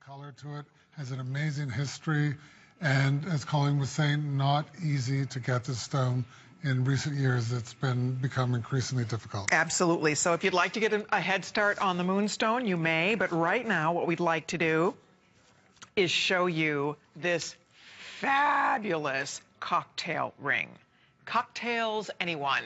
color to it, has an amazing history, and as Colleen was saying, not easy to get this stone. In recent years, it's become increasingly difficult. Absolutely. So if you'd like to get a head start on the moonstone, you may, but right now what we'd like to do is show you this fabulous cocktail ring. Cocktails, anyone.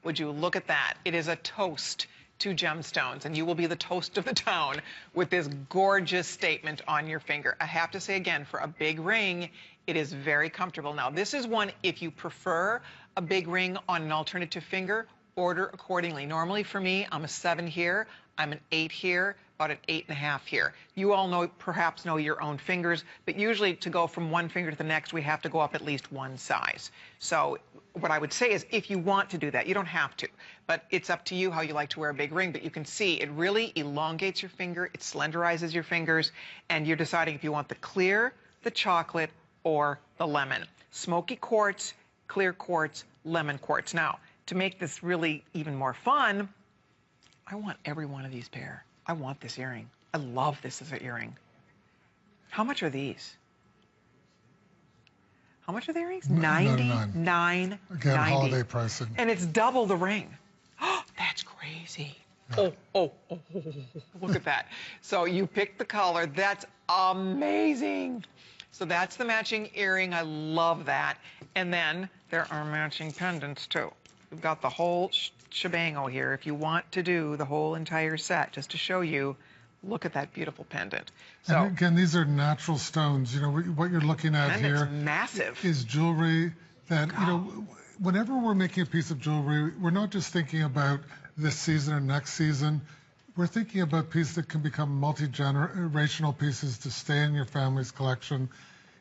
Would you look at that? It is a toast to gemstones, and you will be the toast of the town with this gorgeous statement on your finger. I have to say again, for a big ring, it is very comfortable. Now, this is one, if you prefer a big ring on an alternative finger, order accordingly. Normally for me, I'm a 7 here, I'm an 8 here, about an 8.5 here. You all perhaps know your own fingers, but usually to go from one finger to the next, we have to go up at least one size. So what I would say is if you want to do that, you don't have to, but it's up to you how you like to wear a big ring. But you can see it really elongates your finger, it slenderizes your fingers, and you're deciding if you want the clear, the chocolate, or the lemon. Smoky quartz, clear quartz, lemon quartz. Now, to make this really even more fun, I want every one of these pair. I want this earring. I love this as an earring. How much are these? How much are the earrings? $99.90. Again, holiday pricing. And it's double the ring. Oh, that's crazy. Yeah. Oh, look at that. So you pick the color. That's amazing. So that's the matching earring. I love that. And then there are matching pendants too. We've got the whole shebango here. If you want to do the whole entire set, just to show you, look at that beautiful pendant. So and again, these are natural stones. You know, what you're looking at here massive. Is jewelry that, you know, whenever we're making a piece of jewelry, we're not just thinking about this season or next season. We're thinking about pieces that can become multi-generational pieces to stay in your family's collection.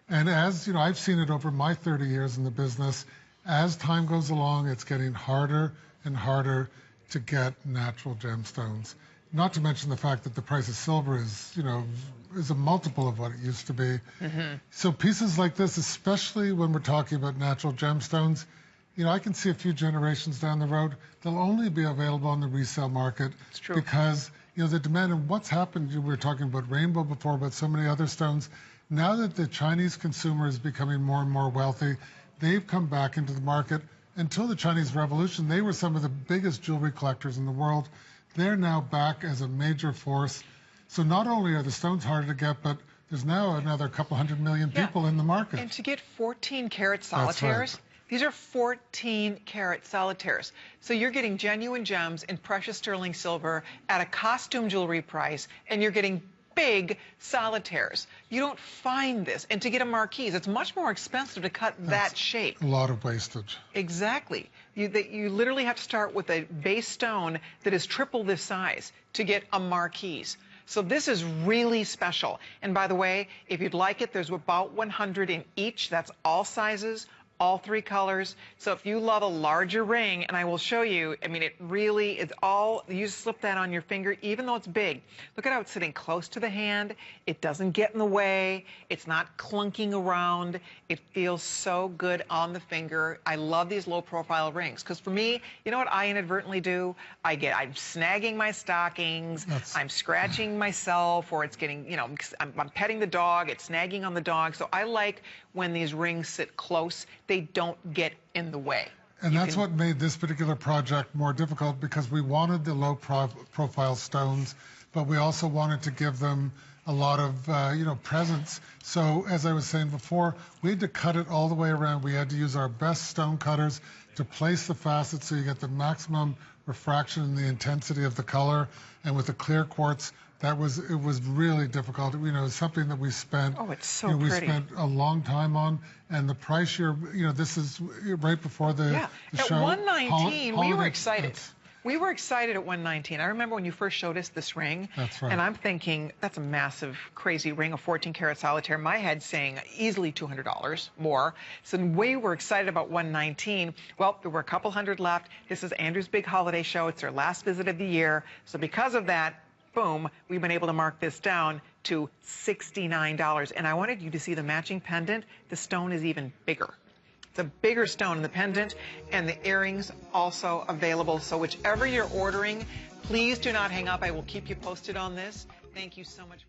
And as, you know, I've seen it over my 30 years in the business, as time goes along, it's getting harder and harder to get natural gemstones. Not to mention the fact that the price of silver is, you know, is a multiple of what it used to be. So pieces like this, especially when we're talking about natural gemstones, you know, I can see a few generations down the road, they'll only be available on the resale market. It's true. Because, you know, the demand and what's happened, we were talking about rainbow before, but so many other stones. Now that the Chinese consumer is becoming more and more wealthy, they've come back into the market. Until the Chinese Revolution, they were some of the biggest jewelry collectors in the world. They're now back as a major force. So not only are the stones harder to get, but there's now another couple 100 million people in the market. And to get 14-karat solitaires, right. These are 14-karat solitaires. So you're getting genuine gems in precious sterling silver at a costume jewelry price, and you're getting big solitaires. You don't find this. And to get a Marquise, it's much more expensive to cut that shape. A lot of wastage. Exactly. You literally have to start with a base stone that is triple this size to get a Marquise. So this is really special. And by the way, if you'd like it, there's about 100 in each. That's all sizes, all 3 colors. So if you love a larger ring, and I will show you, I mean, it really is all, you just slip that on your finger, even though it's big. Look at how it's sitting close to the hand. It doesn't get in the way. It's not clunking around. It feels so good on the finger. I love these low profile rings, because for me, you know what I inadvertently do? I'm snagging my stockings, I'm scratching myself, or it's getting, you know, I'm petting the dog, it's snagging on the dog. So I like when these rings sit close, they don't get in the way. And that's what made this particular project more difficult, because we wanted the low profile stones, but we also wanted to give them a lot of, you know, presence. So as I was saying before, we had to cut it all the way around. We had to use our best stone cutters to place the facets so you get the maximum refraction and the intensity of the color. And with the clear quartz, it was really difficult. You know, it's something that we spent. Oh, it's so pretty. We pretty. spent a long time on, and the price you know, this is right before the show. At $119, we were excited. We were excited at $119. I remember when you first showed us this ring. That's right. And I'm thinking, that's a massive, crazy ring, a 14-karat solitaire. My head's saying easily $200 more. So we were excited about $119. Well, there were a couple hundred left. This is Andrew's big holiday show. It's their last visit of the year. So because of that, boom, we've been able to mark this down to $69. And I wanted you to see the matching pendant. The stone is even bigger. It's a bigger stone in the pendant, and the earrings also available. So whichever you're ordering, please do not hang up. I will keep you posted on this. Thank you so much for